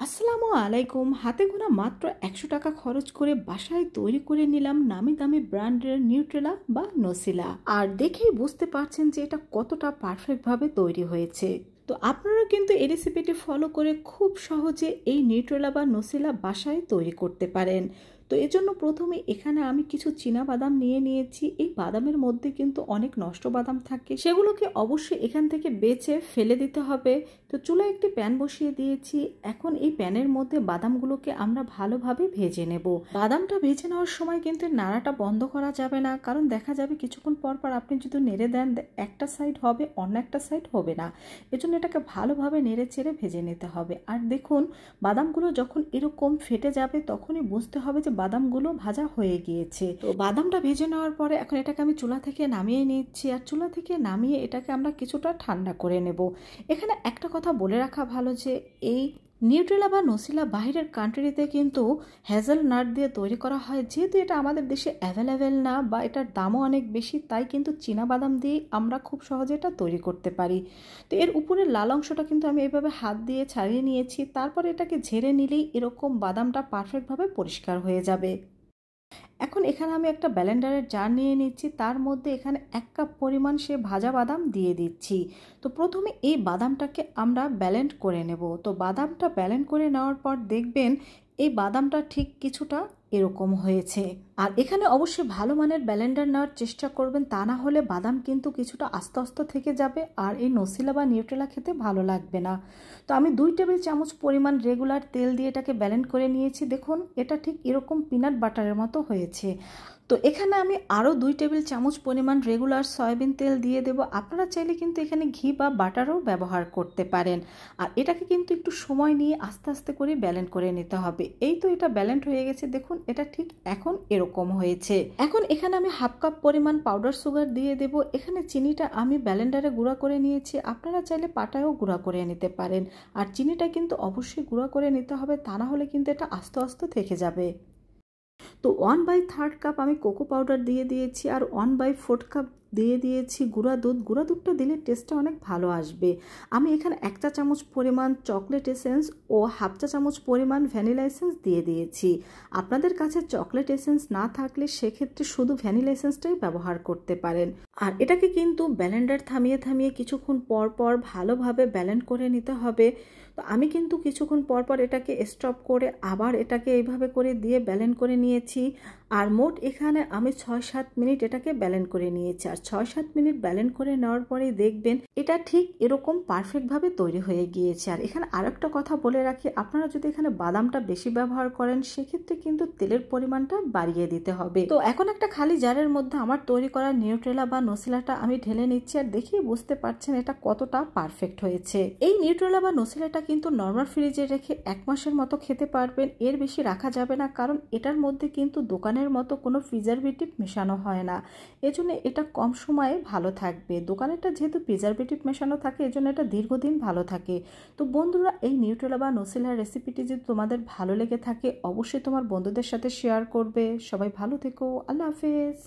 আসসালামু আলাইকুম। হাতে গোনা মাত্র ১০০ টাকা খরচ করে বাসায় তৈরি করে নিলাম নামি দামি ব্র্যান্ডের নিউট্রেলা বা নসিলা। আর দেখেই বুঝতে পারছেন যে এটা কতটা পারফেক্টভাবে তৈরি হয়েছে। তো আপনারা কিন্তু এই রেসিপিটি ফলো করে খুব সহজে এই নিউট্রেলা বা নসিলা বাসায় তৈরি করতে পারেন। তো এজন্য প্রথমে এখানে আমি কিছু চীনা বাদাম নিয়ে নিয়েছি। এই বাদামের মধ্যে কিন্তু অনেক নষ্ট বাদাম থাকে, সেগুলোকে অবশ্যই এখান থেকে বেছে ফেলে দিতে হবে। তো চুলায় একটি প্যান বসিয়ে দিয়েছি। এখন এই প্যানের মধ্যে বাদামগুলোকে আমরা ভালোভাবে ভেজে নেব। বাদামটা ভেজে নেওয়ার সময় কিন্তু নাড়াটা বন্ধ করা যাবে না, কারণ দেখা যাবে কিছুক্ষণ পর পর আপনি যদি নেড়ে দেন একটা সাইড হবে, অন্য একটা সাইড হবে না। এজন্য এটাকে ভালোভাবে নেড়ে চেড়ে ভেজে নিতে হবে। আর দেখুন, বাদামগুলো যখন এরকম ফেটে যাবে তখনই বুঝতে হবে যে বাদামগুলো ভাজা হয়ে গিয়েছে। তো বাদামটা ভেজে নেওয়ার পরে এখন এটাকে আমি চুলা থেকে নামিয়ে নিচ্ছি। আর চুলা থেকে নামিয়ে এটাকে আমরা কিছুটা ঠান্ডা করে নেব। এখানে একটা কথা বলে রাখা ভালো যে এই নিউট্রেলা বা নসিলা বাইরের কান্ট্রিতে কিন্তু হ্যাজেলনাট দিয়ে তৈরি করা হয়। যেহেতু এটা আমাদের দেশে অ্যাভেলেবেল না বা এটার দামও অনেক বেশি, তাই কিন্তু চীনা বাদাম দিয়ে আমরা খুব সহজে এটা তৈরি করতে পারি। তো এর উপরের লাল অংশটা কিন্তু আমি এইভাবে হাত দিয়ে ছাড়িয়ে নিয়েছি। তারপর এটাকে ঝেড়ে নিলেই এরকম বাদামটা পারফেক্টভাবে পরিষ্কার হয়ে যাবে। এখন এখানে আমি একটা ব্লেন্ডারের জার নিয়ে নিচ্ছি। তার মধ্যে এখানে 1 কাপ পরিমাণ সে ভাজা বাদাম দিয়ে দিচ্ছি। তো প্রথমে এই বাদামটাকে আমরা ব্লেন্ড করে নেব। তো বাদামটা ব্লেন্ড করে নেওয়ার পর দেখবেন এই বাদামটা ঠিক কিছুটা এরকম হয়েছে। আর এখানে অবশ্যই ভালো মানের ব্লেন্ডার নেওয়ার চেষ্টা করবেন, তা না হলে বাদাম কিন্তু কিছুটা আস্তে আস্তে থেকে যাবে আর এই নসিলা বা নিউট্রেলা খেতে ভালো লাগবে না। তো আমি 2 টেবিল চামচ পরিমাণ রেগুলার তেল দিয়ে এটাকে ব্লেন্ড করে নিয়েছি। দেখুন, এটা ঠিক এরকম পিনাট বাটারের মতো হয়েছে। তো এখানে আমি আরও 2 টেবিল চামচ পরিমাণ রেগুলার সয়াবিন তেল দিয়ে দেব। আপনারা চাইলে কিন্তু এখানে ঘি বা বাটারও ব্যবহার করতে পারেন। আর এটাকে কিন্তু একটু সময় নিয়ে আস্তে আস্তে করে ব্লেন্ড করে নিতে হবে। এই তো এটা ব্লেন্ড হয়ে গেছে। দেখুন, এটা ঠিক এখন এরকম হয়েছে। এখন এখানে আমি 1/2 কাপ পরিমাণ পাউডার সুগার দিয়ে দেব। এখানে চিনিটা আমি ব্লেন্ডারে গুঁড়া করে নিয়েছি। আপনারা চাইলে পাটায়ও গুঁড়া করে নিতে পারেন। আর চিনিটা কিন্তু অবশ্যই গুঁড়া করে নিতে হবে, তা না হলে কিন্তু এটা আস্তে আস্তে থেকে যাবে। তো 1/3 কাপ আমি কোকো পাউডার দিয়ে দিয়েছি আর 1/4 কাপ দিয়ে দিয়েছি গুঁড়া দুধ। গুঁড়া দুধটা দিলে টেস্টটা অনেক ভালো আসবে। আমি এখানে 1 চা চামচ পরিমাণ চকলেট এসেন্স ও 1/2 চা চামচ পরিমাণ ভ্যানিলা এসেন্স দিয়ে দিয়েছি। আপনাদের কাছে চকলেট এসেন্স না থাকলে সেক্ষেত্রে শুধু ভ্যানিলা এসেন্সটাই ব্যবহার করতে পারেন। আর এটাকে কিন্তু ব্লেন্ডার থামিয়ে থামিয়ে কিছুক্ষণ পর পর ভালোভাবে ব্লেন্ড করে নিতে হবে। তো আমি কিন্তু কিছুক্ষণ পর পর এটাকে স্টপ করে আবার এটাকে এইভাবে করে দিয়ে ব্লেন্ড করে নিয়েছি। আর মোট এখানে আমি 6-7 মিনিট এটাকে ব্লেন্ড করে নিয়েছি। আর 6-7 মিনিট ব্লেন্ড করে নেওয়ার পরে দেখবেন এটা ঠিক এরকম পারফেক্টভাবে তৈরি হয়ে গিয়েছে। আর এখানে আরেকটা কথা বলে রাখি, আপনারা যদি এখানে বাদামটা বেশি ব্যবহার করেন সেক্ষেত্রে কিন্তু তেলের পরিমাণটা বাড়িয়ে দিতে হবে। তো এখন একটা খালি জারের মধ্যে আমার তৈরি করা নিউট্রেলা বা নসিলাটা আমি ঢেলে নিচ্ছি। আর দেখেই বুঝতে পারছেন এটা কতটা পারফেক্ট হয়েছে। এই নিউট্রেলা বা নসিলাটা কিন্তু নর্মাল ফ্রিজে রেখে 1 মাসের মতো খেতে পারবেন। এর বেশি রাখা যাবে না, কারণ এটার মধ্যে কিন্তু দোকানের মতো কোনো প্রিজারভেটিভ মেশানো হয় না। এজন্য এটা কম সময়ে ভালো থাকবে। দোকানেরটা যেহেতু প্রিজারভেটিভ মেশানো থাকে এজন্য এটা দীর্ঘদিন ভালো থাকে। তো বন্ধুরা, এই নিউট্রেলা বা নসিলার রেসিপিটি যদি তোমাদের ভালো লেগে থাকে অবশ্যই তোমার বন্ধুদের সাথে শেয়ার করবে। সবাই ভালো থেকো। আল্লাহ হাফেজ।